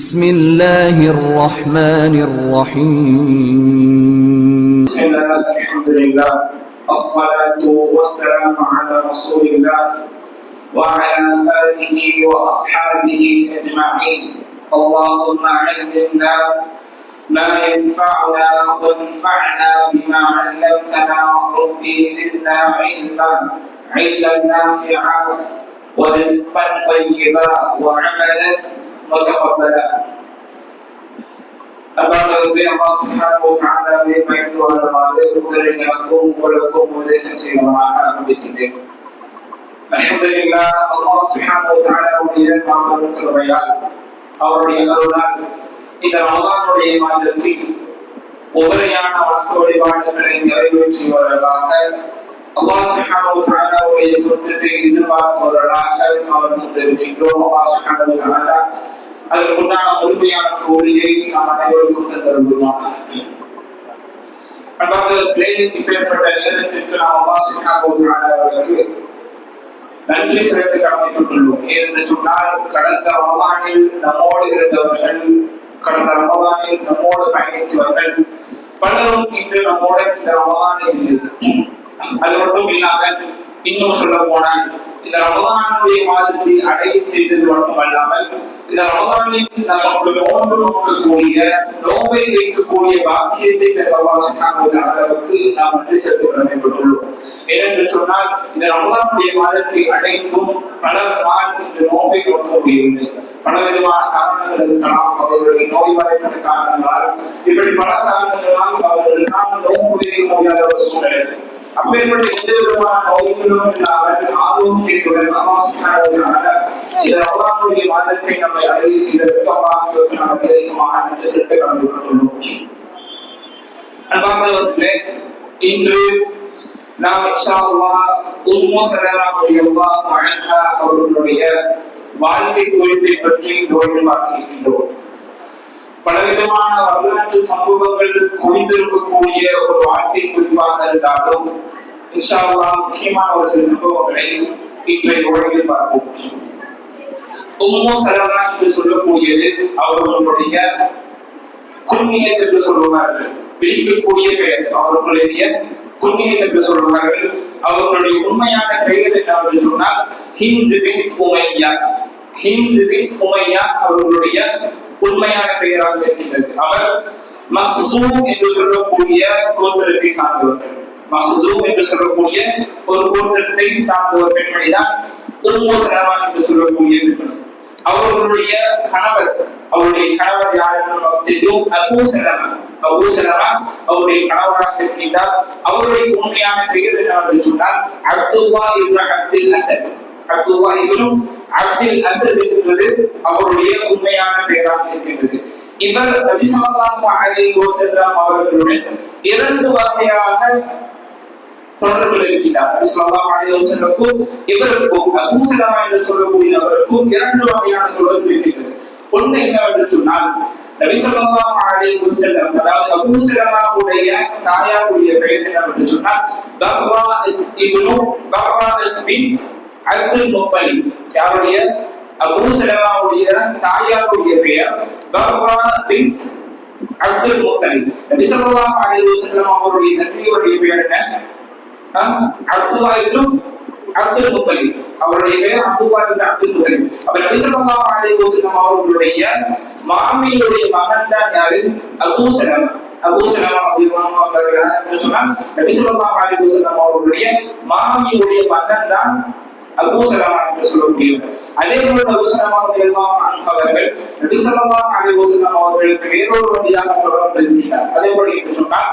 بسم الله الرحمن الرحيم. بسم الله الحمد لله الصلاة والسلام على رسول الله وعلى آله وأصحابه أجمعين. اللهم علمنا ما ينفعنا وانفعنا بما علمتنا ربي زدنا علما نافعا ورزقا طيبا وعملا متقبلا. அல்லாஹ்வே அல்லாஹ் சுப்ஹானஹு வ தஆலாவை பயந்துவார்களாக முதலில் எனக்கும் உங்களுக்கும் உபதேசம் செய்வதாக ஆரம்பிக்கிறேன். அல்ஹம்துலில்லாஹ், அல்லாஹ் சுப்ஹானஹு வ தஆலாவுடைய கிருபையால் அவருடைய அருளால் இந்த ரமலானுடைய மாதத்தில் உபரியான வணக்க வழிபாடுகளை நிறைவேற்றுவவர்களாக அல்லாஹ் சுப்ஹானஹு வ தஆலாவுடைய பொருத்தத்தை எதிர்பார்ப்பவர்களாக அவர் இருக்கின்றோம். அல்லாஹ் சுப்ஹானஹு வ தஆலா அதற்குண்டான முழுமையான கூலியை நாம் அனைவருக்கும் தருவாங்க. அன்பார்ந்தவர்களே, இப்பேற்பட்ட நேரத்திற்கு நாம் அல்லாஹ் சுப்ஹானஹு வ தஆலாவுக்கு நன்றி செலுத்த கடமைப்பட்டுள்ளோம். ஏனென்று சொன்னால், கடந்த ரமலானில் நம்மோடு இருந்தவர்கள், கடந்த ரமலானில் நம்மோடு பயணித்தவர்கள் பலரும் இன்று நம்மோட இந்த ரமலானில் இல்லை. அது மட்டும் இல்லாமல் இன்னும் சொல்ல போனால், இந்த ரமலானுடைய மாதத்தை அடைய செய்தது மட்டுமல்லாமல் இந்த ரமலானில் நமக்கு நோன்பை வைக்கக்கூடிய பாக்கியத்தை அல்லாஹ் சுப்ஹானஹு வ தஆலாவுக்கு நாம் நன்றி செலுத்த கடமைப்பட்டுள்ளோம். ஏனென்று சொன்னால், இந்த ரமலானுடைய மாதத்தை அடைந்தும் பலர் இந்த நோன்பை நோக்க முடியவில்லை. பலவிதமான காரணங்கள் இருக்கலாம். அவர்களுடைய நோய்வாய்ப்பட்ட காரணங்களால், இப்படி பல காரணங்களால் அவர்கள் நோன்பு வைக்க முடியாத ஒரு சூழல். அப்பேற்பட்ட எந்த விதமான நோய்களும் இல்லாமல் ஆரோக்கியத்துடன் அல்லாஹ் சுப்ஹானஹு வ தஆலா இந்த ரமலானுடைய மாதத்தை நம்மை அடைய செய்ததற்கு அல்லாஹ்வுக்கு நாம் அதிகமாக நன்றி செலுத்த கடமைப்பட்டுள்ளோம். அன்பார்ந்தவர்களே, இன்று நாம் இன்ஷா அல்லாஹ் உம்மு ஸலமா ரலியல்லாஹு அன்ஹா அவர்களுடைய வாழ்க்கை குறிப்பை பற்றி தோழி பார்க்கின்றோம். பலவிதமான வரலாற்று சம்பவங்கள் குவிந்திருக்கக்கூடிய ஒரு வாழ்க்கை குறிப்பாக இருந்தாலும் இன்ஷா அல்லாஹ் முக்கியமான ஒரு சில சம்பவங்களை இன்றைய உலகில் பார்ப்போம். உம்மு ஸலமா என்று சொல்லக்கூடியது அவர்களுடைய குன்னியத் என்று சொல்லுவார்கள், பிடிக்கக்கூடிய பெயர். அவர்களுடைய குன்னியத் என்று சொல்லுவார்கள். அவர்களுடைய உண்மையான பெயர் என்னவென்று சொன்னால் ஹிந்த் பின்த் உமையா. ஹிந்த் பின்த் உமையா அவர்களுடைய உண்மையான பெயராக இருக்கின்றது. அவர் மக்சூம் என்று சொல்லக்கூடிய கோத்திரத்தை சார்ந்தவர்கள். மக்சூம் என்று சொல்லக்கூடிய ஒரு கோத்திரத்தை சார்ந்த ஒரு பெண்மணிதான் உம்மு ஸலமா என்று சொல்லக்கூடிய பெண்மணி. அவர்களுடைய கணவர் யார் என்று நமக்கு தெரியும், அபூ ஸலமா. அபூ ஸலமா அவருடைய கணவராக இருக்கின்றார். அவருடைய உண்மையான பெயர் என்னவென்று சொன்னால் அப்துல்லாஹ் இப்னு அப்துல் அஸத். அப்துல்லாஹ் இப்னு அப்துல் அஸத் என்பது அவருடைய உண்மையான பெயராக இருக்கின்றது. இவர் நபி ஸல்லல்லாஹு அலைஹி வஸல்லம் அவர்களுடன் இரண்டு வகையாக தொடர்பில் இருக்கிறார். நபி ஸல்லல்லாஹு அலைஹி வஸல்லமுக்கும் இவருக்கும் அபூ ஸலமா என்று சொல்லக்கூடிய அவருக்கும் இரண்டு வகையான தொடர்பு இருக்கிறது. ஒன்று என்னவென்று சொன்னால், நபி ஸல்லல்லாஹு அலைஹி வஸல்லம் அதாவது அபூ ஸலமாவுடைய தாயாருடைய பெயர் என்னவென்று சொன்னால் பர்ரா பின்த் அப்துல் முத்தலிப். யாருடைய? அபூ ஸலமாவுடைய தாயாருடைய பெயர் பர்ரா பின்த் அப்துல் முத்தலிப். நபி ஸல்லல்லாஹு அலைஹி வஸல்லம் அவருடைய தந்தையுடைய பெயர் என்ன? அப்துல்லாஹ் இப்னு அப்துல் முத்தலிப். அவருடைய பெயர் அப்துல்லாஹ் இப்னு அப்துல் முத்தலிப். அப்ப நபி ஸல்லல்லாஹு அலைஹி வஸல்லம் அவர்களுடைய மாமியுடைய மகன் தான் யாரு? Abu Salama. அபூ ஸலமா ரலியல்லாஹு அன்ஹு சொன்னால் நபி ஸல்லல்லாஹு அலைஹி வஸல்லம் அவர்களுடைய மாமியுடைய மகன் தான் அபூ ஸலமா என்று சொல்லக்கூடியவர். அதே போல அபூ ஸலமா ரலியல்லாஹு அன்ஹு அவர்கள் நபி ஸல்லல்லாஹு அலைஹி வஸல்லம் அவர்களுக்கு வேறொரு வழியாக தொடர்பு இருக்கிறார். அதே போல என்று சொன்னால்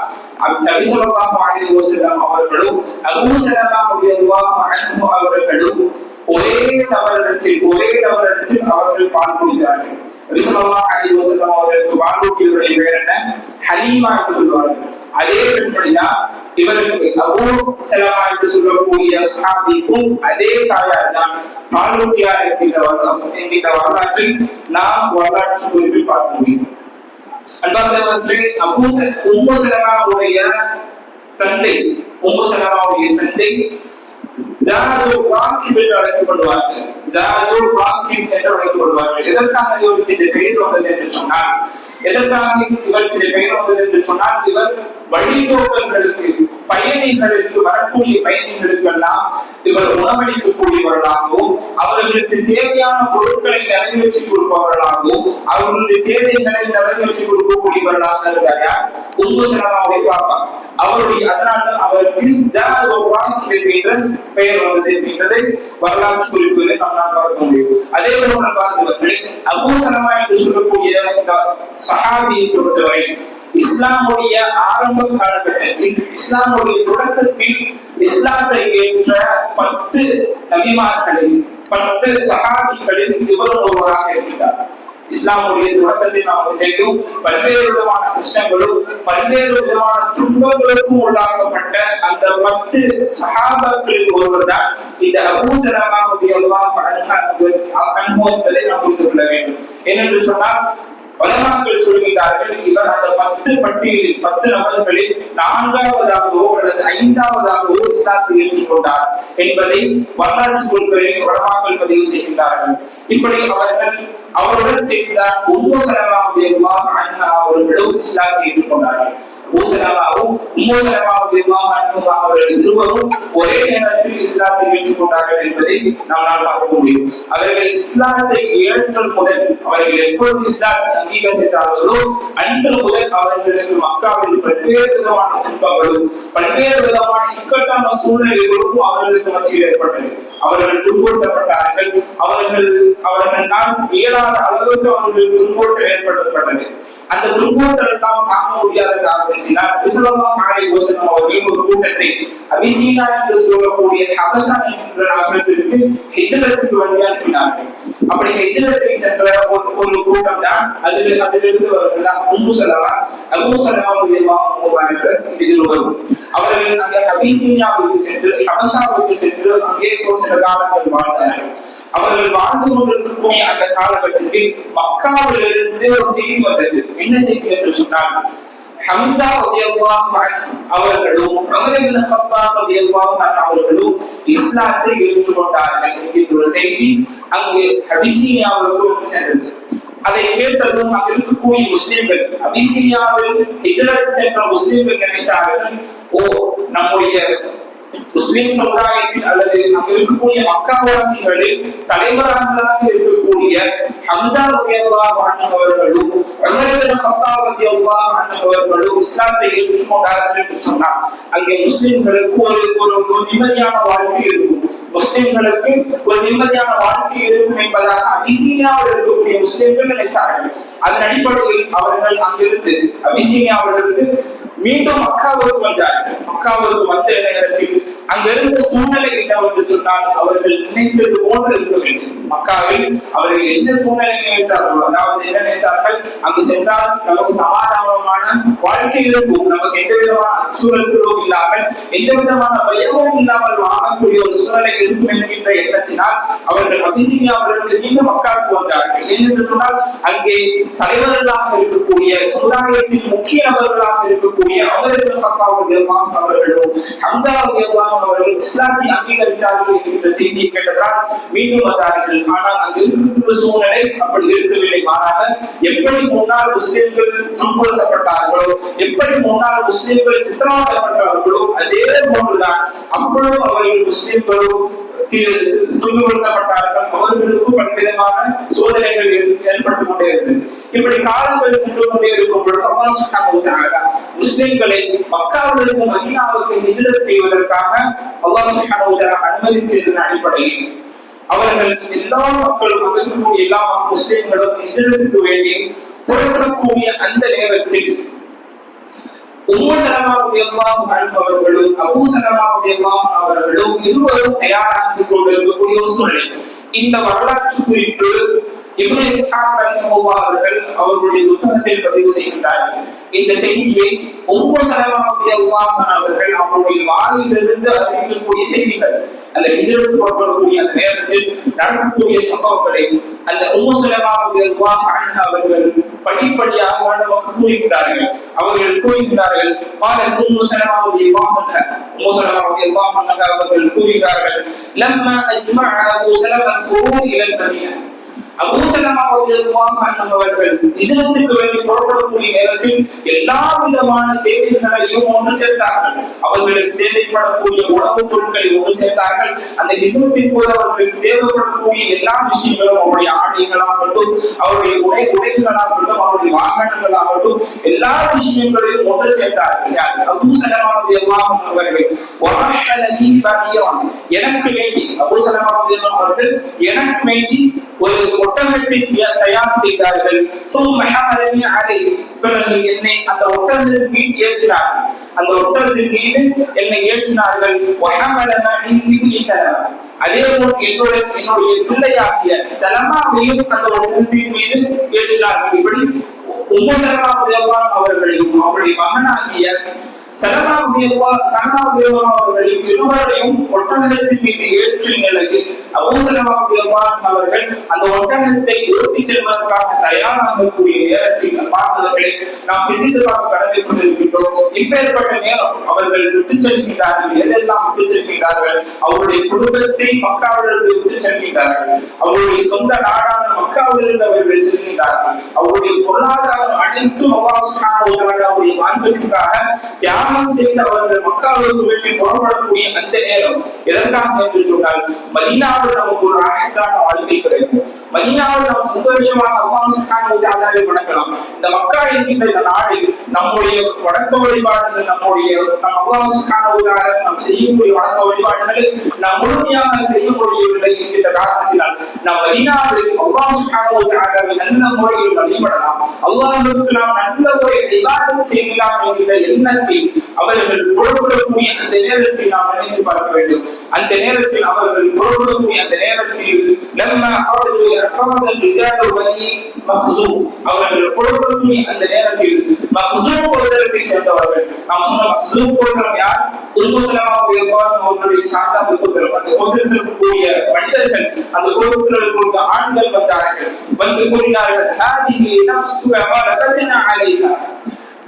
நபி ஸல்லல்லாஹு அலைஹி வஸல்லம் அவர்களும் அபூ ஸலமா ரலியல்லாஹு அன்ஹு அவர்களும் ஒரே நபரிடத்தில் அவர்கள் பால் குடித்தார்கள். நபி ஸல்லல்லாஹு அலைஹி வஸல்லம் அவர்களுக்கு பால் குடித்தவருடைய பெயர் என்ன? ஹலீமா என்று சொல்வார்கள். அதே பெண்மணிதான் இவருக்கு அபூ ஸலமா என்று சொல்லக்கூடிய சஹாபிக்கும் அதே தாயார் தான் பாலூட்டியார் என்கின்ற வரலாற்றில் நாம் வரலாற்று குறிப்பில் பார்க்க முடியும். அன்பார்ந்தவர்களே, உம்மு ஸலமாவுடைய தந்தை ஜாதுல் ராகிப் என்று அழைக்கப்படுவார்கள். ஜாதுல் ராகிப் என்று அழைக்கப்படுவார்கள். எதற்காக இவருக்கு இந்த பெயர் வந்தது என்று சொன்னால், இவர் வழிபோக்கர்களுக்கு, பயணிகளுக்கு, வரக்கூடிய பயணிகளுக்கெல்லாம் இவர் உணவளிக்கக்கூடியவர்களாகவும், அவர்களுக்கு தேவையான பொருட்களை நிறைவேற்றி கொடுப்பவர்களாகவும், அவர்களுடைய தேவைகளை நிறைவேற்றி கொடுக்கக்கூடியவர்களாக இருக்கிறார் உம்மு சலமாவுடைய பாப்பா. அதனால்தான் அவருக்கு ஜாதுல் ராகிப் என்ற பெயர் வந்தது என்பதை வரலாற்று குறிப்புகளை நம்மால் பார்க்க முடியும். அதே போல பார்த்தவர்களே, அபூ சலமா என்று சொல்லக்கூடிய சஹாபியை பொறுத்தவரை இஸ்லாமுடைய ஆரம்ப காலகட்டத்தில், இஸ்லாமுடைய தொடக்கத்தில் இஸ்லாத்தை ஏற்ற 10 நபிமார்களில் 10 சஹாபிகளில் இவரும் ஒருவராக இருக்கிறார். இஸ்லாமுடைய தொடக்கத்தில் நமக்கு தெரியும், பல்வேறு விதமான கஷ்டங்களும் பல்வேறு விதமான துன்பங்களுக்கும் உள்ளாக்கப்பட்ட அந்த 10 சஹாபாக்களில் ஒருவர் தான் இந்த அபூ சலமா ரலியல்லாஹு அன்ஹு என்பதை நாம் புரிந்து கொள்ள வேண்டும். ஏனென்று சொன்னால், உலமாக்கள் சொல்கிறார்கள், இவர் அந்த 10 பட்டியலில் 10 நபர்களில் 4வதாகவோ அல்லது 5வதாகவோ இஸ்லாத்தை ஏற்றுக்கொண்டார் என்பதை வரலாற்று குறிப்புகளில் உலமாக்கள் பதிவு செய்கிறார்கள். இப்படி அவருடன் சேர்ந்தார் உம்மு சலமா ரலியல்லாஹு அன்ஹா அவர்களும் இஸ்லாத்தை ஏற்றுக்கொண்டார்கள். அவர்கள் இருவரும் ஒரே நேரத்தில் இஸ்லாத்தை ஏற்றுக்கொண்டார்கள் என்பதை நம்மால் பார்க்க முடியும். அவர்கள் இஸ்லாத்தை ஏற்றது முதல், அவர்கள் எப்பொழுது இஸ்லாத்தை அங்கீகரித்தார்களோ அன்று முதல் அவர்களுக்கு மக்காவில் பல்வேறு விதமான துன்பங்களும் பல்வேறு விதமான இக்கட்டான சூழ்நிலைகளும் அவர்களுக்கு மத்தியில் ஏற்பட்டது. அவர்கள் துன்புறுத்தப்பட்டார்கள். அவர்களால் இயலாத அளவுக்கு அவர்கள் துன்புறுத்தல் ஏற்படுத்தப்பட்டது. அந்த துன்புறுத்தல் எல்லாம் தாங்க முடியாத காரணத்தினால் ஸல்லல்லாஹு அலைஹி வஸல்லம் அவர்கள் ஒரு கூட்டத்தை அபிசீனா என்று சொல்லக்கூடிய ஹபஷா என்ற நகரத்திற்கு ஹிஜ்ரத்துக்கு வழி அனுப்பினார்கள். அப்படி ஹிஜ்ரத்தை சென்ற ஒரு கூட்டம் தான் அதிலிருந்து உம்மு சலமா, அபூ சலமா ரலியல்லாஹு அன்ஹு இதில் வரும். அவர்கள் அந்த அபிசீனாவுக்கு சென்று, ஹபஷாவுக்கு சென்று அங்கே ஒரு சில காலங்கள் வாழ்ந்தார்கள். அவர்கள் வாழ்ந்து கொண்டிருக்கக்கூடிய அந்த காலகட்டத்தில் மக்காவிலிருந்து ஒரு செய்தி வந்தது. என்ன செய்தி என்று சொன்னால், ஹம்சா ரலியல்லாஹு அன்ஹு அவர்களும் உமர் இப்னு கத்தாப் ரலியல்லாஹு அன்ஹு அவர்களும் இஸ்லாத்தை ஏற்றுக்கொண்டார்கள் என்கிற ஒரு செய்தி அங்கு அபிசீனியாவுக்கு சென்றது. அதை கேட்டதும் அங்கு இருக்கக்கூடிய முஸ்லிம்கள், அபிசீனியாவில் ஹிஜ்ரத் சென்ற முஸ்லிம்கள் நினைத்தார்கள், ஓ, நம்முடைய முஸ்லிம் சமுதாயத்தில் அல்லது அங்கு இருக்கக்கூடிய மக்காவாசிகளில் தலைவராக இருக்கக்கூடிய ஹம்சா ரலியல்லாஹு அன்ஹு அவர்களும் உமர் இப்னு கத்தாப் ரலியல்லாஹு அன்ஹு அவர்களும் இஸ்லாத்தை ஏற்றுக்கொண்டார்கள் என்று சொன்னார். அங்கே முஸ்லிம்களுக்கு ஒரு நிம்மதியான வாழ்க்கை இருக்கும், முஸ்லிம்களுக்கு ஒரு நிம்மதியான வாழ்க்கை இருக்கும் என்பதாக அபிசீனியாவில் இருக்கக்கூடிய முஸ்லிம்கள் நினைத்தார்கள். அதன் அடிப்படையில் அவர்கள் அங்கிருந்து அபிசீனியாவிலிருந்து மீண்டும் மக்காவுக்கு வந்தார்கள். மக்காவுக்கு வந்த நேரத்தில் அங்கிருந்த சூழ்நிலை என்னவென்று சொன்னால், அவர்கள் நினைத்தது போன்று இருக்க வேண்டும். மக்காவில் அவர்கள் என்ன சூழ்நிலை நினைத்தார்களோ, அதாவது என்ன நினைத்தார்கள், அங்கு சென்றால் நமக்கு சமாதானமான வாழ்க்கை இருக்கும், நமக்கு எந்த விதமான அச்சுறுத்தலும் இல்லாமல் எந்த விதமான பயமும் இல்லாமல் வாழக்கூடிய ஒரு சூழ்நிலை இருக்கும் என்கின்ற எண்ணத்தினால் அவர்கள் அபிசீனியாவிலிருந்து மீண்டும் மக்காவுக்கு வந்தார்கள். ஏனென்று சொன்னால், அங்கே தலைவர்களாக இருக்கக்கூடிய சமுதாயத்தின் முக்கிய நபர்களாக இருக்கக்கூடிய உமர் இப்னு கத்தாப் ரலியல்லாஹு அன்ஹு அவர்களும் ஹம்சா ரலியல்லாஹு அன்ஹு அவர்களும் இஸ்லாத்தை அங்கீகரித்தார்கள் என்கிற செய்தியை கேட்டதால் மீண்டும் வந்தார்கள். ஆனால் அங்கு இருக்கிற சூழ்நிலை அப்படி இருக்கவில்லை. மாறாக எப்படி முன்னாள் முஸ்லிம்கள் துன்புறுத்தப்பட்டார்களோ, எப்படி முன்னாள் முஸ்லிம்கள் சித்திரவதைப்பட்டார்களோ, அதே போன்றுதான் அப்பொழுது அவர்கள் முஸ்லிம்களும் துன்புறுத்தப்பட்டார்கள். அவர்களுக்கும் பல்விதமான சோதனைகள் ஏற்பட்டுக் கொண்டே இருந்தது. இப்படி காலங்கள் சென்று கொண்டே இருக்கும் பொழுது அல்லாஹ் சுப்ஹானஹு வ தஆலா முஸ்லிம்களை மக்காவிலிருந்து மதீனாவுக்கு ஹிஜ்ரத் செய்வதற்காக அல்லாஹ் சுப்ஹானஹு வ தஆலா அனுமதித்ததன் அடிப்படையில் அவர்கள் எல்லா மக்களும், இருக்கக்கூடிய எல்லா முஸ்லிம்களும் ஹிஜ்ரத்துக்கு வேண்டி புறப்படக்கூடிய அந்த நேரத்தில் உம்மு சலமா ரலியல்லாஹு அன்ஹா அவர்களும் அபூ சலமா ரலியல்லாஹு அன்ஹு அவர்களும் இருவரும் தயாராகிக் கொண்டிருக்கக்கூடிய ஒரு சூழ்நிலை. இந்த வரலாற்று குறிப்பு இப்னு இஸ்ஹாக் ரஹிமஹுல்லாஹ் அவர்கள் அவர்களுடைய புத்தகத்தில் பதிவு செய்கின்றார்கள். இந்த செய்தியை உம்மு சலமா ரலியல்லாஹு அன்ஹா அவர்கள் அவருடைய வாயிலிருந்து அறிவிக்கக்கூடிய செய்திகள், அந்த ஹிஜ்ரத் புறப்படக்கூடிய அந்த நேரத்தில் நடக்கக்கூடிய சம்பவங்களை அந்த உம்மு சலமா ரலியல்லாஹு அன்ஹா அவர்கள் படிப்படியாக நமக்கு கூறுகிறார்கள். அவர்கள் கூறுகிறார்கள், قالت உம்மு சலமா ரலியல்லாஹு அன்ஹா, உம்மு சலமா ரலியல்லாஹு அன்ஹா அவர்கள் கூறுகிறார்கள், لما اجمع ابو سلمة الخروج الى المدينة. அபூ ஸலமா ரலியல்லாஹு அன்ஹு அவர்கள் ஹிஜ்ரத்துக்கு வேண்டி புறப்படக்கூடிய நேரத்தில் எல்லா விதமான தேவைகளையும் ஒன்று சேர்த்தார்கள். அவர்களுக்கு தேவைப்படக்கூடிய உணவுப் பொருட்களை ஒன்று சேர்த்தார்கள். அந்த ஹிஜ்ரத்தின் போது அவர்களுக்கு தேவைப்படக்கூடிய எல்லா விஷயங்களும், அவருடைய ஆடைகளாகட்டும், அவருடைய உடைகளாகட்டும், அவருடைய வாகனங்களாகட்டும், எல்லா விஷயங்களையும் ஒன்று சேர்த்தார்கள். அபூ ஸலமா ரலியல்லாஹு அன்ஹு அவர்கள் வஹலனி பபியான், எனக்கு வேண்டி அபூ ஸலமா ரலியல்லாஹு அவர்கள் எனக்கு வேண்டி ஒரு ஒட்டகத்தை தயார் செய்தார்கள். பிறகு என்னை அந்த ஒட்டகத்தின் மீது ஏற்றினார்கள். அந்த ஒட்டகத்தின் மீது என்னை ஏற்றினார்கள். அதே போல் என்னுடைய பிள்ளையாகிய சலமாவையும் அந்த ஒட்டகத்தின் மீது ஏற்றினார்கள். இப்படி உம்மு சலமா ரலியல்லாஹு அவர்களையும் அவருடைய மகனாகிய சலமா ரலியல்லாஹு அவர்களையும் இருவரையும் ஒட்டகத்தின் மீது ஏற்றிய நிலையில் அபூ ஸலமா ரலியல்லாஹு அவர்கள் அந்த ஒட்டகத்தை ஓட்டி செல்வதற்காக தயாராகக்கூடிய நேரத்தில் பார்ப்பவர்களை நாம் சிந்தித்து பார்க்க கடமைப்பட்டிருக்கின்றோம். இப்பேற்பட்ட நேரம் அவர்கள் விட்டு செல்கின்றார்கள். எதெல்லாம் விட்டு செல்கின்றார்கள்? அவருடைய குடும்பத்தை மக்காவிலிருந்து விட்டு செல்கின்றார்கள். அவருடைய சொந்த நாடான மக்காவிலிருந்து அவர்கள் செல்கின்றார்கள். அவருடைய பொருளாதாரம் அனைத்தும் அல்லாஹ் சுப்ஹானஹு வ தஆலாவுடைய மார்க்கத்திற்காக தியாகம் செய்து அவர்கள் மக்காவிற்கு வேண்டி புறப்படக்கூடிய அந்த நேரம் எதற்காக என்று சொன்னால், மதீனாவில் நமக்கு ஒரு அழகான வாழ்க்கை கிடைக்கும். மதீனாவில் நாம் சந்தோஷமாக அல்லாஹ் சுப்ஹானஹு வ தஆலாவை வணங்கலாம். இந்த மக்கா என்கின்ற இந்த நாடு நம்முடைய வணக்க வழிபாடுகள், நம் அல்லாஹ் சுப்ஹானஹு வ தஆலா நாம் செய்யக்கூடிய வணக்க வழிபாடுகளை நாம் முழுமையாக செய்ய முடியவில்லை என்கின்ற காரணத்தினால் நாம் மதீனாவில் அல்லாஹ் சுப்ஹானஹு வ தஆலாவை நல்ல முறையில் வழிபடலாம், அல்லாஹ்வுக்கு நாம் நல்ல முறையில் இபாதத் செய்யலாம் என்கிற எண்ணத்தில் அவர்கள் புறப்படக்கூடிய அந்த நேரத்தில் நாம் நினைத்து பார்க்க வேண்டும். அந்த நேரத்தில் அவர்கள் புறப்படக்கூடிய அந்த நேரத்தில் அவர்கள் புறப்படக்கூடிய அந்த நேரத்தில் மக்ஸூம் கோத்திரத்தை சேர்ந்தவர்கள். நாம் சொன்ன மக்ஸூம் கோத்திரம் யார்? உம்மு ஸலமா ரலியல்லாஹு அவர்களுடைய சார்ந்த கோத்திரம். அந்த கோத்திரத்திற்கு கூடிய மனிதர்கள், அந்த கோத்திரத்திற்கு ஆண்கள் வந்தார்கள். வந்து கூறினார்கள், ஹாதிஹி நஃப்ஸு வலகத்னா அலைஹா,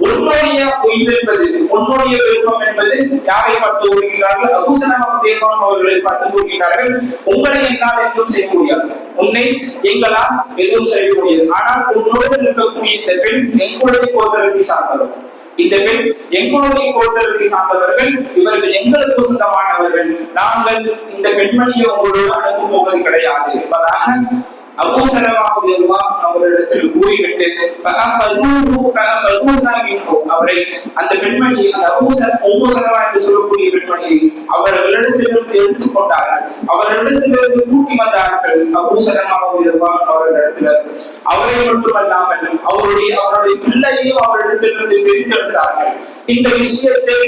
உன்னுடைய உயிர் என்பது, உன்னுடைய விருப்பம் என்பது யாரை பார்த்து கூறுகிறார்கள்? அபூ ஸலமா ரலியல்லாஹு அவர்களை பார்த்து கூறுகிறார்கள், உங்களை என்னால் எதுவும் செய்ய முடியாது, உன்னை எங்களால் எதுவும் செய்ய முடியாது. ஆனால் உன்னோடு இருக்கக்கூடிய இந்த பெண் எங்களுடைய கோத்திரத்தை சார்ந்தவர். இந்த பெண் எங்களுடைய கோத்திரத்தை சார்ந்தவர்கள், இவர்கள் எங்களுக்கு சொந்தமானவர்கள். நாங்கள் இந்த பெண்மணியை உங்களோடு அனுப்ப போவது கிடையாது என்பதாக அபூ ஸலமா ரலியல்லாஹு அவர்களிடத்தில் கூறிவிட்டு அவரை, அந்த பெண்மணி, அந்த உம்மு ஸலமா என்று சொல்லக்கூடிய பெண்மணியை அவர்களிடத்திலிருந்து எடுத்துக் கொண்டார்கள். அவர்களிடத்திலிருந்து கூட்டி வந்தார்கள். அபூ ஸலமா ரலியல்லாஹு அவர்களிடத்திலிருந்து அவரை மட்டுமல்லாமல் அவருடைய பிள்ளையையும் அவரிடத்திலிருந்து பிரித்தெடுத்தார்கள். இந்த விஷயத்தை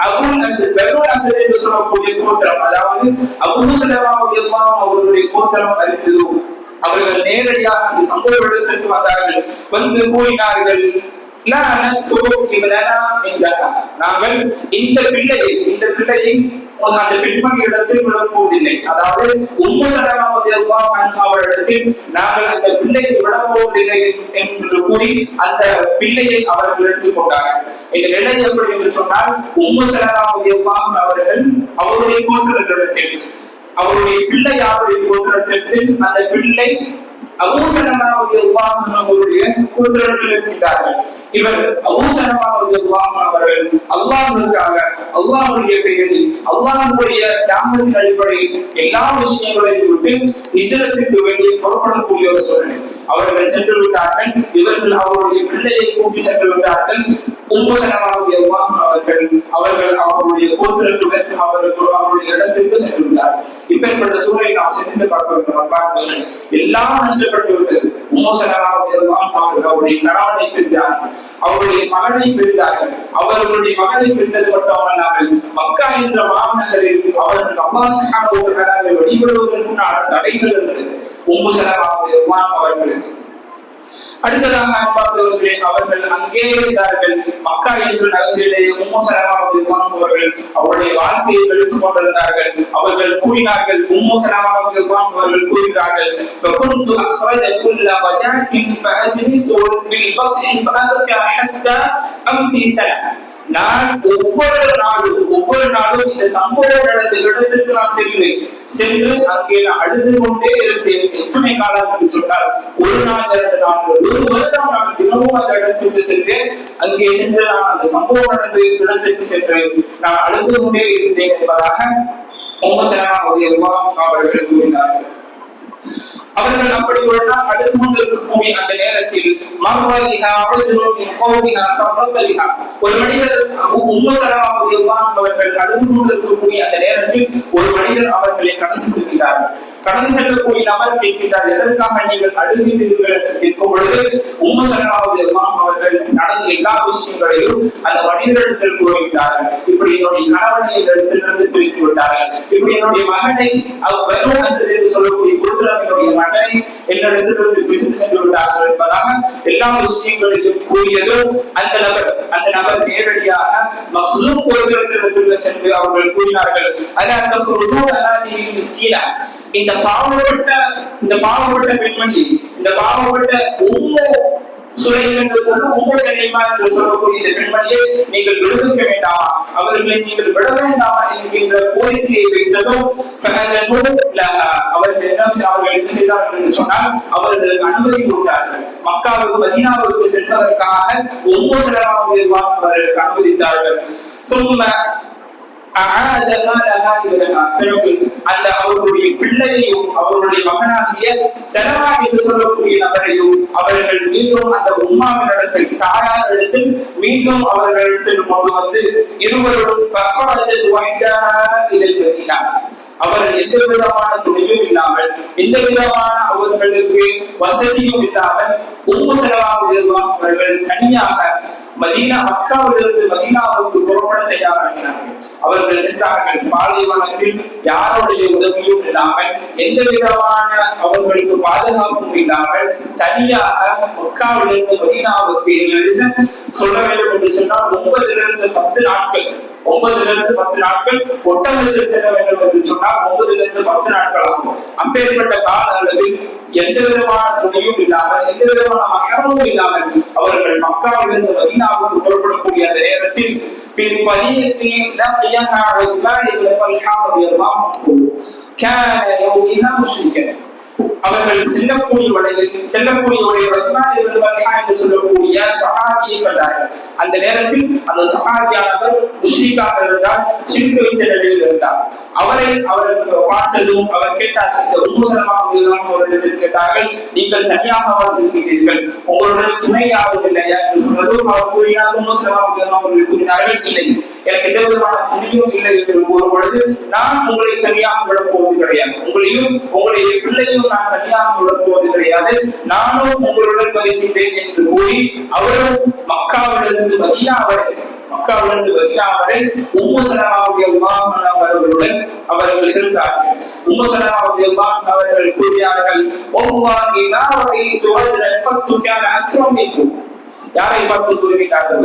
அபுல் அஸ்வத் என்று சொல்லக்கூடிய கோத்திரம், அதாவது அபூ ஸலமா ரலியல்லாஹு அவர்களுடைய கோத்திரம் அறிந்தது. அவர்கள் நேரடியாக அந்த சம்பவ இடத்திற்கு வந்தார்கள். வந்து கூறினார்கள், நாங்கள் இந்த பிள்ளையை அந்த பெண்மணி இடத்தில் விடப்போவதில்லை. அதாவது உம்மு ஸலமா ரலியல்லாஹு அன்ஹா அவரிடத்தில் நாங்கள் அந்த பிள்ளையை விடப்போவதில்லை என்று கூறி அந்த பிள்ளையை அவர்கள் எடுத்துக் கொண்டார்கள். இந்த நிலை எப்படி என்று சொன்னால், உம்மு ஸலமா ரலியல்லாஹு அவர்கள் அவருடைய கோத்திரத்திடத்தில், அவருடைய பிள்ளை யாருடைய கோத்திரத்தில், அந்த பிள்ளை அபூ ஸலமா ரலியல்லாஹு அவருடைய கோத்திரத்தில் இருக்கின்றார்கள். இவர் அபூ ஸலமா ரலியல்லாஹு அவர்கள் அல்லாஹ்வுக்காக, அல்லாஹ்வுடைய பெயரில், அல்லாஹ்வுடைய தியாகத்தின் அடிப்படையில் எல்லா விஷயங்களையும் விட்டு ஹிஜ்ரத்துக்கு வேண்டி புறப்படக்கூடிய ஒரு சூழ்நிலை. அவர்கள் சென்று விட்டார்கள். இவர்கள் அவருடைய பிள்ளையை கூட்டி சென்று விட்டார்கள். உம்மு ஸலமா ரலியல்லாஹு அவர்கள் அவருடைய கோத்திரத்துடன் அவருடைய இடத்திற்கு சென்று விட்டார்கள். இப்பேற்பட்ட சூழலை நாம் சிந்தித்து பார்க்க எல்லாம் நஷ்டப்பட்டு விட்டது. உம்மு ஸலமா ரலியல்லாஹு அவர்கள் அவருடைய கணவனை பிரிந்தார்கள், அவருடைய மகனை பிரிந்தார்கள். அவர்களுடைய மகனை பிரிந்தது மட்டுமல்லாமல் மக்கா என்ற மாநகரில் அவர்கள் அல்லாஹ் சுப்ஹானஹு வ தஆலாவை வழிபடுவதற்கு தடைகள் இருந்தது. உம்மு சலமா அவர்களுக்கு. அடுத்ததாக அன்பார்ந்தவர்களே, அவர்கள் அங்கே இருந்தார்கள். மக்கா என்ற நகரிலே உம்மு சலமா அவர்கள் அவருடைய வாழ்க்கையை எடுத்துக் கொண்டிருந்தார்கள். அவர்கள் கூறினார்கள், உம்மு சலமா அவர்கள் கூறுகிறார்கள், فكنت أخرج كل غداة فأجلس بالبطح فأرجع حتى أمسي سنة. நான் ஒவ்வொரு நாளும் இந்த சம்பவம் நடந்த இடத்திற்கு நான் சென்று அங்கே நான் அழுது கொண்டே இருந்தேன். எத்தனை காலம் என்று சொன்னால், ஒரு நாள் 2 நாட்கள், ஒரு வருடம் நான் தினமும் அந்த இடத்திற்கு சென்றேன். அங்கே சென்று நான் அந்த சம்பவம் நடந்த இடத்திற்கு சென்று நான் அழுது கொண்டே இருந்தேன் என்பதாக உம்மு சலமா அவர்கள் கூறினார்கள். அவர்கள் அப்படி ஒரு நாள் அழுது கொண்டிருக்கக்கூடிய அந்த நேரத்தில் ஒரு மனிதர் உம்மு சலமா அவர்கள் அழுது கொண்டிருக்கக்கூடிய அந்த நேரத்தில் ஒரு மனிதர் அவர்களை கடந்து செல்கிறார்கள். கடந்து செல்லக்கூடிய நபர் கேட்கிறார், எதற்காக நீங்கள் அழுகிறீர்கள் இருக்கும் பொழுது உம்மு சலமா அவர்கள் நடந்த எல்லா விஷயங்களையும் அந்த மனிதரிடத்தில் கூறிவிட்டார்கள். இப்படி என்னுடைய கணவனை இடத்திலிருந்து பிரித்து விட்டார்கள், இப்படி என்னுடைய மகனை அவர் சொல்லக்கூடிய குருத்தரனுடைய மகனை என்னிடத்திலிருந்து பிரித்து சென்று விட்டார்கள் என்பதாக எல்லா விஷயங்களையும் கூறியது அந்த நபர் நேரடியாக மக்சூம் கோயிலிடத்திலிருந்து சென்று அவர்கள் கூறினார்கள், இந்த பாவப்பட்ட பெண்மணி, இந்த பாவப்பட்ட என்று சொல்லக்கூடிய இந்த பெண்மணியை நீங்கள் விடுவிக்க வேண்டாமா, அவர்களை நீங்கள் விட வேண்டாமா என்கின்ற கோரிக்கையை வைத்ததும் அவர்கள் என்ன செய்தார்கள் என்று சொன்னால், அவர்களுக்கு அனுமதி கொடுத்தார்கள். மக்காவுக்கு மதீனாவுக்கு சென்றதற்காக உம்மு சலமா அவர்களுக்கு அனுமதித்தார்கள். அந்த அவர்களுடைய பிள்ளையையும் அவர்களுடைய மகனாகிய சலமா என்று சொல்லக்கூடிய நபரையும் அவர்கள் மீண்டும் அந்த உம்மாவினிடத்தில், தாயார் இடத்தில் மீண்டும் அவர்களிடத்தில் கொண்டு வந்து இருவரும் அவர்கள் எந்த விதமான துணையும் இல்லாமல், எந்த விதமான அவர்களுக்கு வசதியும் இல்லாமல் உம்மு சலமா அவர்கள் தனியாக மக்காவிலிருந்து மதீனாவுக்கு புறப்பட தயாராகினார்கள். அவர்கள் சென்றார்கள். பாலைவனத்தில் யாருடைய உதவியும் இல்லாமல், எந்த விதமான அவர்களுக்கு பாதுகாப்பும் இல்லாமல் தனியாக மக்காவிலிருந்து மதீனாவுக்கு சொல்ல வேண்டும் என்று சொன்னால் 9 to 10 நாட்கள் ஒட்டகத்தில் செல்ல வேண்டும் என்று சொன்னால் 9 to 10 நாட்கள் ஆகும். அப்பேற்பட்ட கால அளவில் எந்த விதமான துணையும் இல்லாமல், எந்த விதமான மகரமும் இல்லாமல் அவர்கள் மக்காவிலிருந்து மதீனாவுக்கு புறப்படக்கூடிய அந்த நேரத்தில் அவர்கள் செல்லக்கூடிய வழியில் என்று சொல்லக்கூடிய சஹாபியை கண்டார்கள். அந்த நேரத்தில் அந்த சஹாபியானவர் முஷ்ரிக்காக இருந்தார், சிரித்து வைத்த நிலையில் இருந்தார். அவருக்கு பார்த்ததும் அவர் கேட்டார், இந்த உம்மு சலமா அவர்களிடத்தில் கேட்டார்கள், நீங்கள் தனியாக வாசிக்கிறீர்கள், உங்களுடைய துணை யாரும் இல்லையா என்று சொன்னதும் அவர் கூறினார், உம்மு சலமா அவர்கள் கூறினார்கள், இல்லை, எனக்கு எந்த விதமான துணியும் இல்லை என்று கூறும் பொழுது, நான் உங்களை தனியாக விடப் போவது கிடையாது, உங்களையும் உங்களுடைய பிள்ளையும் நான் தனியாக விடப் போவது கிடையாது, நானும் உங்களுடன் வருகின்றேன் என்று கூறி அவரும் மக்காவிலிருந்து மதீனா வரை உம்மு சலமா அவர்களுடன் அவர்கள் இருந்தார்கள். உம்மு சலமா அவர்கள் கூறினார்கள், யாரை பார்த்து கூறுகிறார்கள்?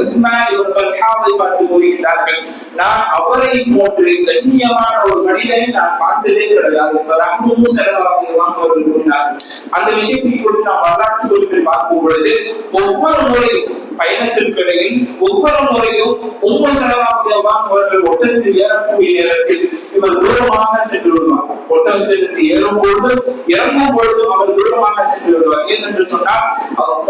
பார்த்து கூறுகிறார்கள், நான் அவரை போன்று கண்ணியமான ஒரு மனிதனை நான் பார்த்ததே கிடையாது என்பதாக உம்மு சலமா அவர்கள் கூறினார்கள். அந்த விஷயத்தை குறித்து நாம் வரலாற்று குறிப்பில் பார்க்கும் பொழுது, ஒவ்வொரு முறையும் பயணத்திற்கு இடையில் ஒவ்வொரு முறையும் உம்மு சலமா அவர்கள் ஒட்டகத்தில் ஏறக்கூடிய நேரத்தில் இவர் தூரமாக சென்று விடுவார். ஒட்டகத்திற்கு ஏறும் பொழுதும் இறங்கும் பொழுதும் அவர் தூரமாக சென்று விடுவார். ஏனென்று சொன்னால்,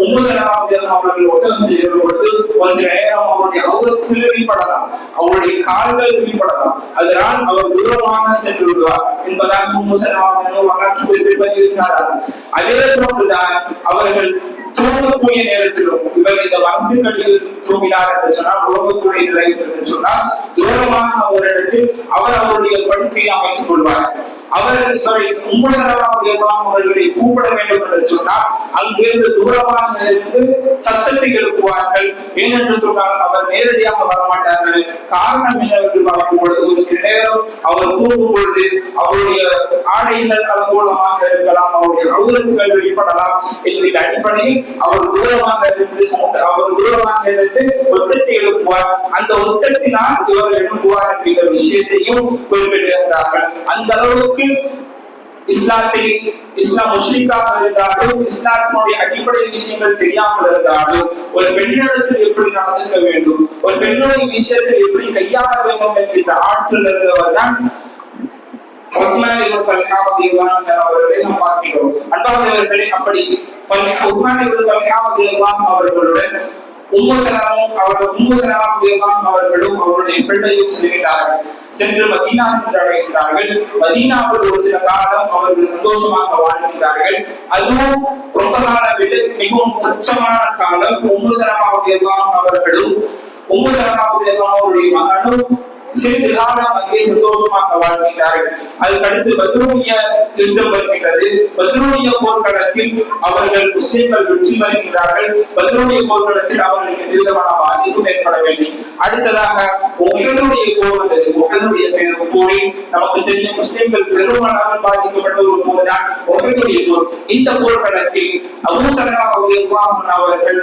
உம்மு சலமா அவர்கள் ஒட்டகத்தில் ஏறும் பொழுது ஒரு சில நேரம் அவருடைய அவுரத்தில் வெளிப்படலாம், அவருடைய கால்கள் வெளிப்படலாம், அதனால் அவர் தூரமாக சென்று விடுவார் என்பதாக உம்மு சலமா வரலாற்று குறிப்பில் பதிவிருக்கிறார்கள். அதே போன்றுதான் அவர்கள் தூங்கக்கூடிய நேரத்திலும் இவர் இந்த வார்த்தை பந்துகளில் தூங்கினார் என்று சொன்னால், உலகத்துடைய நிலை என்று சொன்னால், தூரமாக அவரிடத்தில் அவர் அவருடைய படுக்கையை அமைத்துக் கொள்வார். இவரை அவர்களை கூப்பிட வேண்டும் என்று சொன்னால் அங்கிருந்து தூரமாக இருந்து சத்தத்தை எழுப்புவார்கள். ஏனென்று சொன்னால் அவர் நேரடியாக வரமாட்டார்கள். காரணம் என்னவென்று பார்க்கும் பொழுது, ஒரு சில நேரம் அவர் தூங்கும் பொழுது அவருடைய ஆடைகள் அலங்கோலமாக இருக்கலாம், அவருடைய அவுரத்துகள் வெளிப்படலாம் என்கிற அடிப்படையில் அவர் தூரமாக இருந்து உச்சத்தை எழுப்புவார். அந்த உச்சத்தினால் இவர் எழுப்புவார் என்கிற விஷயத்தையும் குறிப்பிட்டிருக்கிறார்கள். அந்த அளவுக்கு இஸ்லாம் முஸ்லிமாக இருந்தாலும், இஸ்லாத்தினுடைய அடிப்படை விஷயங்கள் தெரியாமல் இருந்தாலும், ஒரு பெண்ணிடத்தில் எப்படி நடந்துக்க வேண்டும், ஒரு பெண்ணுடைய விஷயத்தில் எப்படி கையாள வேண்டும் என்கின்ற ஆற்றல் இருந்தவர் தான் உஸ்மான் இப்னு தல்ஹா ரலியல்லாஹு அன்ஹு அவர்களை நாம் பார்க்கிறோம். அன்பார்ந்தவர்களே, அப்படி உஸ்மான் இப்னு தல்ஹா ரலியல்லாஹு அவர்களுடன் உம்மு சலமா அவர்களும் அவருடைய பிள்ளையும் செல்கிறார்கள். சென்று மதீனா சென்றடைகிறார்கள். மதீனாவில் ஒரு சில காலம் அவர்கள் சந்தோஷமாக வாழ்கிறார்கள். அதுவும் ரொம்ப காலம் விட மிகவும் துச்சமான காலம். உம்மு சலமா அவர்களும் அவருடைய மகனும் சிறிது காலம் அங்கே சந்தோஷமாக வாழ்கிறார்கள். அதுக்கடுத்து பத்ருடைய யுத்தம் வருகிறது. பத்ருடைய போர்க்களத்தில் அவர்கள் முஸ்லிம்கள் வெற்றி பெறுகிறார்கள். பத்ருடைய போர்க்களத்தில் அவர்களுக்கு விதமான பாதிப்பும் ஏற்படவில்லை. அடுத்ததாக உஹதுடைய போர் வந்தது. உஹதுடைய போரில் நமக்கு தெரியும், முஸ்லிம்கள் பெருமளவில் பாதிக்கப்பட்ட ஒரு போர் தான் உஹதுடைய போர். இந்த போர்க்களத்தில் அபூ ஸலமா ரலியல்லாஹு அன்ஹு அவர்கள்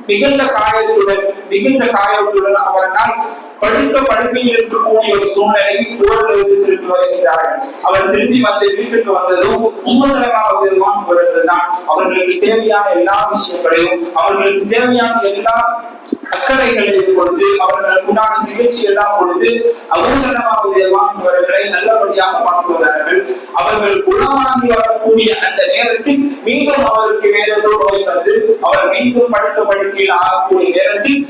மிகுந்த காயத்துடன் அவர்களால் படுக்கையில் இருக்கக்கூடிய ஒரு சூழ்நிலையை போரிலிருந்து திரும்பி வருகிறார்கள். அவர் திரும்பி வந்து வீட்டுக்கு வந்ததும் உம்மு ஸலமா ரலியல்லாஹு அன்ஹா அவர்கள் தான் அவர்களுக்கு தேவையான எல்லா விஷயங்களையும், அவர்களுக்கு தேவையான எல்லா அக்கறைகளையும் கொடுத்து, அவர்களுக்கு உண்டான சிகிச்சை எல்லாம் கொடுத்து அபூ ஸலமா ரலியல்லாஹு அன்ஹு அவர்களை நல்லபடியாக பார்த்துள்ளார்கள். அவர்கள் குணமாகி வரக்கூடிய அந்த நேரத்தில் மீண்டும் அவருக்கு வேற ஏதோ நோய் வந்து அவர் மீண்டும் படுக்கையில் ஆகக்கூடிய நேரத்தில்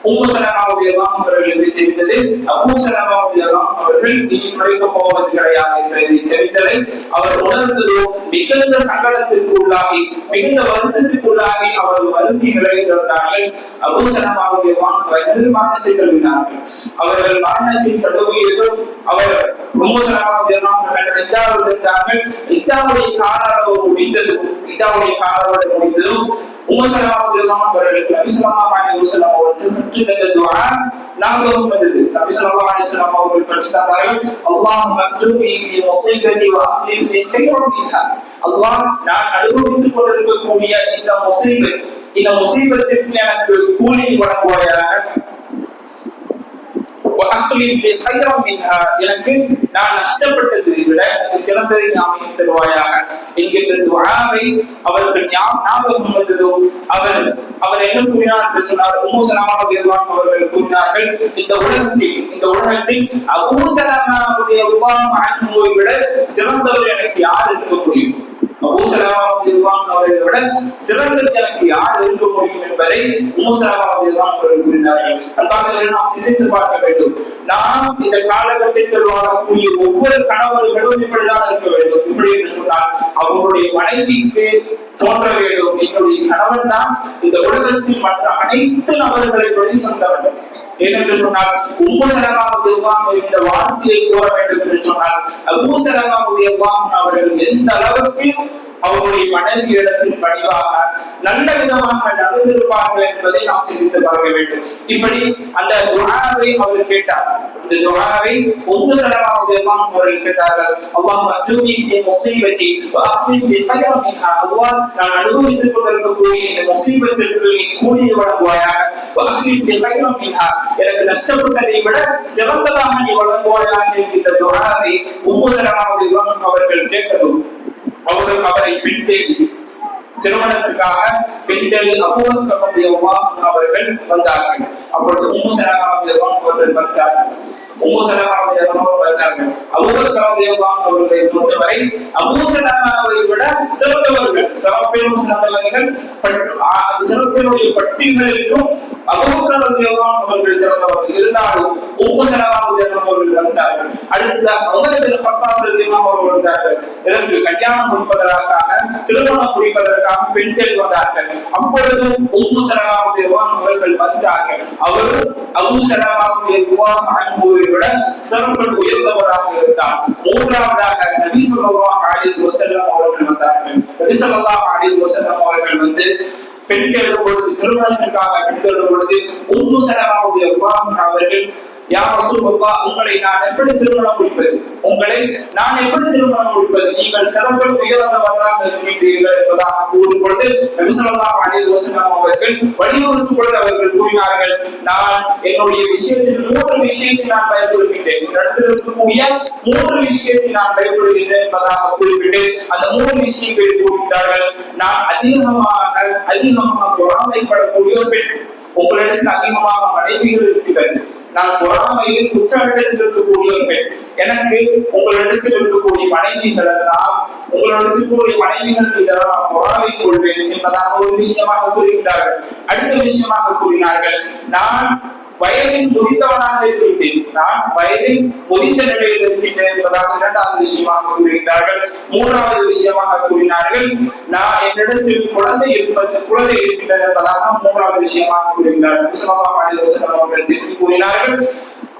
உம்மு ஸலமா ரலியல்லாஹு அன்ஹா அவர்களுக்கு தெரிந்தது, அபூ ஸலமா ரலியல்லாஹு அன்ஹு அவர்கள் இனி பிழைக்கப் போவது கிடையாது என்பதை தெரிந்ததை அவர் உணர்ந்ததும் மிகுந்த சங்கடத்திற்கு உள்ளாகி, மிகுந்த வருத்தத்திற்குள்ளாகி அவர்கள் வருந்தி நிலையிலிருந்தார்கள். அபூ ஸலமா ரலியல்லாஹு அன்ஹு அவர்கள் மரணத்தை தழுவினார்கள். அவர்கள் மரணத்தை தழுவியதும் அவர் உம்மு ஸலமா ரலியல்லாஹு அன்ஹா இத்தாவில் இருந்தார்கள். இத்தாவுடைய கால அளவு முடிந்ததும் உம்மு ஸலமா ரலியல்லாஹு அன்ஹா அவர்களுக்கு நபி ஸல்லல்லாஹு அலைஹி வஸல்லம் அவர்கள் கற்றுத்தந்த துஆ ஞாபகம் வந்தது. நபி ஸல்லல்லாஹு அலைஹி வஸல்லம் அவர்கள் கற்றுத்தந்தார்கள், அல்லாஹும்ம அஜ்ருனி ஃபீ முஸீபதி வ அஸ்லிஹ் லி கைரன் மின்ஹா. அல்லாஹ், நான் அனுபவித்துக் கொண்டிருக்கக்கூடிய இந்த முஸீபத்திற்கு எனக்கு கூலி வழங்குவாயாக. எனக்கு நான் நஷ்டப்பட்டதை விட சிறந்ததை அமைத்து தருவாயாக என்கின்ற துஆவை அவர்கள் ஞாபகம் வந்ததோ அவர் என்ன கூறினார் என்று சொன்னார். உம்மு ஸலமா ரலியல்லாஹு அன்ஹா அவர்கள் கூறினார்கள், இந்த உலகத்தில் அபூ ஸலமா ரலியல்லாஹு அன்ஹுவை விட சிறந்தவர் எனக்கு யார் இருக்க முடியும்? அபூ ஸலமா ரலியல்லாஹு அன்ஹு அவர்களை விட சிறந்தது எனக்கு யார் இருக்க முடியும் என்பதை உம்மு ஸலமா ரலியல்லாஹு அன்ஹு அவர்கள் கூறினார்கள். அன்பார்ந்தவர்களே, நாம் சிந்தித்து பார்க்க வேண்டும். நாம் இந்த காலகட்டத்தில் வாழக்கூடிய ஒவ்வொரு கணவர்களும் இப்படிதான் இருக்க வேண்டும். இப்படி என்று சொன்னால் அவர்களுடைய மனைவிக்கு தோன்ற வேண்டும், என்னுடைய கணவன் தான் இந்த உலகத்தில் மற்ற அனைத்து நபர்களை சொந்தவர்கள். ஏனென்று சொன்னால் உம்மு ஸலமா ரலியல்லாஹு அன்ஹா இந்த வார்த்தையை கூற வேண்டும் என்று சொன்னால் அபூ ஸலமா ரலியல்லாஹு அன்ஹு அவர்கள் எந்த அளவுக்கு அவருடைய மனைவி இடத்தில் பணிவாக நல்ல விதமாக நடந்திருப்பார்கள் என்பதை நாம் சிந்தித்து பார்க்க வேண்டும். இப்படி அந்த துஆவை அவர் கேட்டார். இந்த துஆவை உம்மு ஸலமா ரலியல்லாஹு அன்ஹா அவர்கள் கேட்டார்கள், அல்லாஹும்ம அஜ்ருனி ஃபீ முஸீபதி வ அஸ்லிஹ் லி கைரன் மின்ஹா. அல்லாஹ், நான் அனுபவித்துக் கொண்டிருக்கக்கூடிய இந்த முஸீபத்திற்கு நீ கூலியை வழங்குவாயாக. வ அஸ்லிஹ் லி கைரன் மின்ஹா, எனக்கு நஷ்டப்பட்டதை விட சிறந்ததாக நீ வழங்குவாயாக என்கிற துஆவை உம்மு ஸலமா ரலியல்லாஹு அன்ஹா அவர்கள் கேட்டதும் அவரை பின்தேடி திருமணத்துக்காக பெண்கள் அபூபக்கர் ரலியல்லாஹு அன்ஹு அவர்கள் வந்தார்கள். அப்பொழுது உம்மு ஸலமா ரலியல்லாஹு அன்ஹா அவர்கள் பார்த்தார்கள். அபூபக்கர் ரலியல்லாஹு அன்ஹு அவர்களை பொறுத்தவரை அபூ ஸலமாவை விட சிறந்தவர்கள், சிறப்பினுடைய பட்டியலிலும் அபூபக்கர் ரலியல்லாஹு அன்ஹு அவர்கள் சிறந்தவர்கள். இருந்தாலும் உம்மு சலமா ரலியல்லாஹு அவர்கள் வந்தார்கள். அடுத்ததாக உமர் இப்னு கத்தாப் ரலியல்லாஹு அவர்கள் வந்தார்கள். இதற்கு கல்யாணம் முடிப்பதற்காக, திருமணம் முடிப்பதற்காக பெண்கள் வந்தார்கள். அப்பொழுது உம்மு சலமா ரலியல்லாஹு அவர்கள் வந்தார்கள். அவர் அபூ சலமா ரலியல்லாஹு அன்ஹுவை விட சிறப்பில் உயர்ந்தவராக இருந்தார். மூன்றாவதாக நபி ஸல்லல்லாஹு அலைஹி வஸல்லம் அவர்கள் வந்தார்கள். நபி ஸல்லல்லாஹு அலைஹி வஸல்லம் அவர்கள் வந்து பெண்கள் பொழுது, திருமணத்திற்காக பெண்கள் பொழுது உம்மு சலமா ரலியல்லாஹு அன்ஹா அவர்கள், யா ரசூலல்லாஹ், உங்களை நான் எப்படி திருமணம் முடிப்பது? நீங்கள் சிறப்பில் உயர்ந்தவர்களாக இருக்கின்றீர்கள் என்பதாக கூறும் பொழுது நபி ஸல்லல்லாஹு அலைஹி வஸல்லம் அவர்கள் வலியுறுத்தும் பொழுது அவர்கள் கூறினார்கள், நான் என்னுடைய விஷயத்தில் 3 விஷயத்தை நான் பயப்படுகின்றேன், இடத்தில் இருக்கக்கூடிய 3 விஷயத்தை நான் பயப்படுகின்றேன் என்பதாக குறிப்பிட்டு அந்த 3 விஷயங்களை கூறுகிறார்கள். நான் அதிகமாக பொறாமைப்படக்கூடிய ஒரு பெண். உங்களிடத்தில் அதிகமாக மனைவிகள் இருக்கிறது. நான் பொறாமையில் உச்சகட்டத்தில் இருக்கக்கூடிய ஒரு பெண். எனக்கு உங்களிடத்தில் இருக்கக்கூடிய மனைவிகள் எல்லாம், உங்களிடத்தில் இருக்கக்கூடிய மனைவிகள் மீதெல்லாம் நான் பொறாமை கொள்வேன் என்பதாக ஒரு விஷயமாக கூறுகிறார்கள். அடுத்த விஷயமாக கூறினார்கள், நான் வயதில் முதிந்தவனாக இருக்கின்றேன், நான் வயதில் முதிந்த நிலையில் இருக்கின்றேன் என்பதாக 2வது விஷயமாக கூறுகிறார்கள். 3வது விஷயமாக கூறினார்கள், நான் என்னிடத்தில் குழந்தை இருக்கின்றது என்பதாக 3வது விஷயமாக கூறுகிறார்கள். ஸல்லல்லாஹு அலைஹி வஸல்லம் அவர்கள் திருப்பி கூறினார்கள்,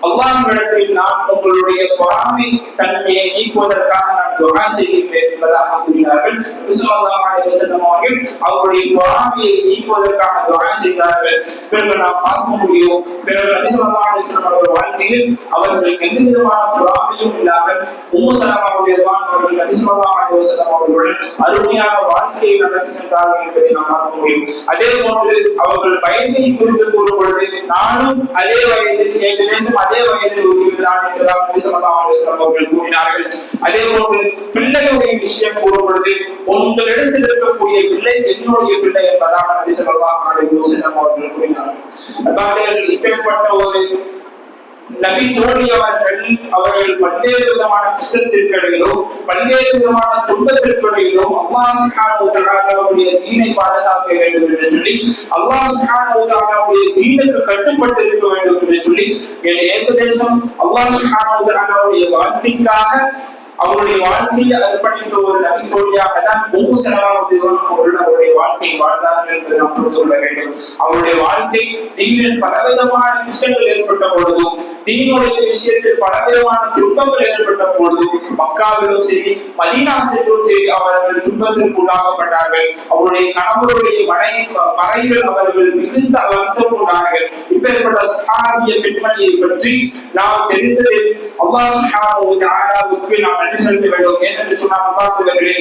அல்லாஹ்விடத்தில் நான் உங்களுடைய பொறாமை தன்மையை நீக்குவதற்காக நான் துஆ செய்கின்றேன் என்பதாக கூறினார்கள். ஸல்லல்லாஹு அலைஹி வஸல்லம் அவர்கள் அவருடைய பொறாமையை நீக்குவதற்காக துஆ செய்தார்கள். பிறகு நாம் பார்க்க முடியும், பிறகு நபி ஸல்லல்லாஹு அலைஹி வஸல்லம் அவர்கள் வாழ்க்கையில் அவர்களுக்கு எந்த விதமான பொறாமையும் இல்லாமல் உம்மு சலமா ரலியல்லாஹு அன்ஹா அவர்கள் நபி ஸல்லல்லாஹு அலைஹி வஸல்லம் அவர்களுடன் அருமையான வாழ்க்கையை நடத்தி சென்றார்கள் என்பதை நாம் பார்க்க முடியும். அதே போன்று அவர்கள் வயதை குறித்து கூறும் பொழுது, நானும் அதே வயதில், ஏகதேசம் அதே வயதில் உள்ளவர்கள் என்பதாக நபி ஸல்லல்லாஹு அலைஹி வஸல்லம் அவர்கள் கூறினார்கள். அதே போன்று பிள்ளைகளுடைய விஷயம் கூறும் பொழுது, உங்களிடத்தில் இருக்கக்கூடிய பிள்ளை என்னுடைய பிள்ளை என்பதாக நபி ஸல்லல்லாஹு அலைஹி வஸல்லம் அவர்கள் கூறினார்கள். அதாவது இப்பேற்பட்ட ஒரு நபி தோழி அவர்கள் பல்வேறு விதமான கஷ்டத்திற்கிடையிலோ, பல்வேறு விதமான துன்பத்திற்கிடையிலோ அல்லாஹ் சுப்ஹானஹு வ தஆலாவுடைய தீனை பாதுகாக்க வேண்டும் என்று சொல்லி, அல்லாஹ் சுப்ஹானஹு வ தஆலாவுடைய தீனுக்கு கட்டுப்பட்டு இருக்க வேண்டும் என்று சொல்லி, ஏகதேசம் அல்லாஹ் சுப்ஹானஹு வ தஆலாவுடைய வாழ்க்கைக்காக அவருடைய வாழ்க்கையை அர்ப்பணித்த ஒரு நபி தோழியாக தான் உம்மு சலமா ரலியல்லாஹு அன்ஹா அவருடைய வாழ்க்கை வாழ்ந்தார்கள் என்று நாம் புரிந்து கொள்ள வேண்டும். அவருடைய வாழ்க்கை தீனில் பலவிதமான கஷ்டங்கள் ஏற்பட்ட பொழுதும், தீனுடைய விஷயத்தில் பலவிதமான துன்பங்கள் ஏற்பட்ட பொழுதும், மக்காவிலும் சரி மதீனாவிலும் சரி அவர்கள் துன்பத்திற்கு உள்ளாக்கப்பட்டார்கள். அவருடைய கணவருடைய மனைகள் அவர்கள் மிகுந்த வருத்தப்பட்டார்கள். இப்பேற்பட்ட சஹாபிய பெண்மணியை பற்றி நாம் தெரிந்ததில் அல்லாஹ் சுப்ஹானஹு வ தஆலாவுக்கு நாம் நன்றி செலுத்த வேண்டும். ஏனென்று சொன்னால் பார்க்கிறவர்களே,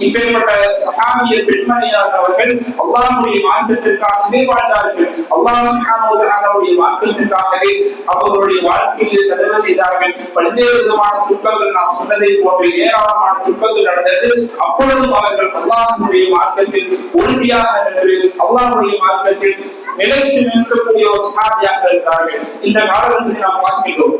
இப்பேற்பட்ட சஹாபிய பெண்மணியானவர்கள் அல்லாஹ்வுடைய மார்க்கத்திற்காகவே வாழ்ந்தார்கள். அல்லாஹ் சுப்ஹானஹு வ தஆலாவுடைய மார்க்கத்திற்காகவே அவர்களுடைய வாழ்க்கையை செலவு செய்தார்கள். பல்வேறு விதமான துன்பங்கள் நாம் சொன்னதை போன்று ஏராளமான துன்பங்கள் நடந்தது. அப்பொழுதும் அவர்கள் அல்லாஹ்வுடைய மார்க்கத்தில் உறுதியாக நின்று அல்லாஹ்வுடைய மார்க்கத்தில் நிலைத்து நிற்கக்கூடிய ஒரு சஹாபியாக இருந்தார்கள். இந்த காலத்தில் நாம் பார்க்கிறோம்,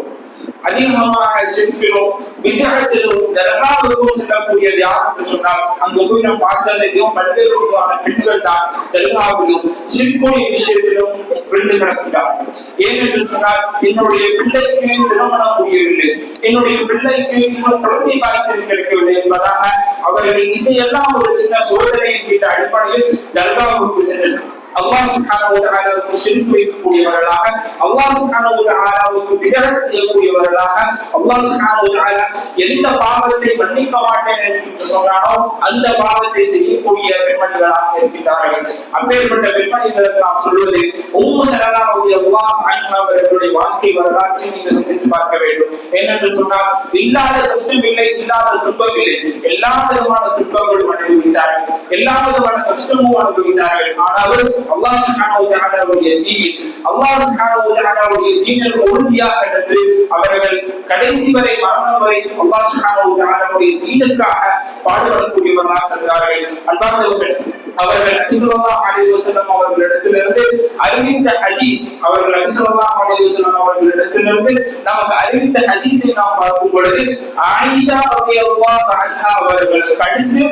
அதிகமாக ஷிர்கிலும் பித்அத்திலும் தர்காவுக்கும் செல்லக்கூடிய யார் என்று சொன்னால், அங்கு போய் நாம் பார்த்ததையும் பல்வேறு விதமான பெண்கள் தான் தர்காவிலும் ஷிர்குடைய விஷயத்திலும் விழுந்து கிடக்கிறார்கள். ஏனென்று சொன்னால், என்னுடைய பிள்ளைக்கு திருமணம் முடியவில்லை, என்னுடைய பிள்ளைக்கு இன்னும் குழந்தை பாக்கியம் கிடைக்கவில்லை என்பதாக அவர்கள் இதையெல்லாம் ஒரு சின்ன சோதனையின் மீது அடிப்படையில் தர்காவுக்கு சென்றனர். அல்லாஹ் சுப்ஹானஹு வ தஆலாவுக்கு ஷிர்க் வைக்கக்கூடியவர்களாக, அல்லாஹ் சுப்ஹானஹு வ தஆலாவுக்கு பிதஅத் செய்யக்கூடியவர்களாக, அல்லாஹ் சுப்ஹானஹு வ தஆலா எந்த பாவத்தை மன்னிக்க மாட்டேன் என்று சொன்னானோ அந்த பாவத்தை செய்யக்கூடிய பெண்மணிகளாக இருக்கின்றார்கள். அப்பேற்பட்ட பெண்மணிகளுக்கு நாம் சொல்வது, உம்மு சலமா ரலியல்லாஹு அன்ஹா அவர்களுடைய வாழ்க்கை வரலாற்றை நீங்கள் சிந்தித்து பார்க்க வேண்டும். ஏனென்று சொன்னால், இல்லாத கஷ்டம் இல்லை, இல்லாத துன்பம் இல்லை, எல்லா விதமான துன்பங்களும் அனுபவித்தார்கள், எல்லா விதமான கஷ்டமும் அனுபவித்தார்கள். ஆனாலும் அல்லாஹ் சுப்ஹானஹு வ தஆலாவுடைய தீன், அல்லாஹ் சுப்ஹானஹு வ தஆலாவுடைய தீனில் உறுதியாக நின்று அவர்கள் கடைசி வரை, மரணம் வரை அல்லாஹ் சுப்ஹானஹு வ தஆலாவுடைய தீனுக்காக பாடுபடக்கூடியவர்களாக இருந்தார்கள். அன்பார்ந்தவர்கள், அவர்கள் நபி ஸல்லல்லாஹு அலைஹி வஸல்லம் அவர்களிடத்திலிருந்து அறிவித்த ஹதீஸ், அவர்கள் நபி ஸல்லல்லாஹு அலைஹி வஸல்லம் அவர்களிடத்திலிருந்து நமக்கு அறிவித்த ஹதீஸை நாம் பார்க்கும் பொழுது, ஆயிஷா ரலியல்லாஹு அன்ஹா அவர்களுக்கு அடுத்து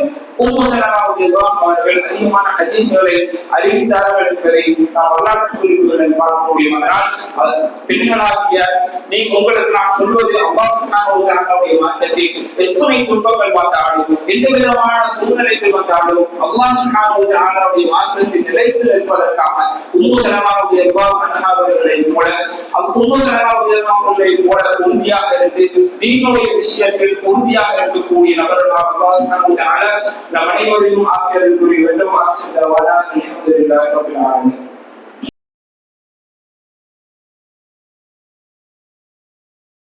உம்மு சலமா ரலியல்லாஹு அவர்கள் அதிகமான ஹதீஸ்களை அறிவித்தார்கள் என்பதை நாம் வரலாற்று குறிப்புகளில் பார்க்க முடியும். அதனால் பெண்களாகிய உங்களுக்கு நான் சொல்வது அல்லாஹ் சுப்ஹானஹு வ தஆலாவுடைய மார்க்கத்தில் எத்தனை துன்பங்கள் வந்தாலும் எந்த விதமான சூழ்நிலைகள் வந்தாலும் அல்லாஹ் சுப்ஹானஹு வ தஆலாவுடைய மார்க்கத்தில் நிலைத்து நிற்பதற்காக உம்மு சலமா ரலியல்லாஹு அன்ஹா அவர்களை போல உம்மு சலமா ரலியல்லாஹு அவர்களை போல உறுதியாக இருந்து தீனுடைய விஷயத்தில் உறுதியாக இருக்கக்கூடிய நபர்களாக அல்லாஹ் சுப்ஹானஹு வ தஆலா நம் அனைவரையும் ஆக்கியருள் புரிய வேண்டும். அல்ஹம்துலில்லாஹி ரப்பில் ஆலமீன்.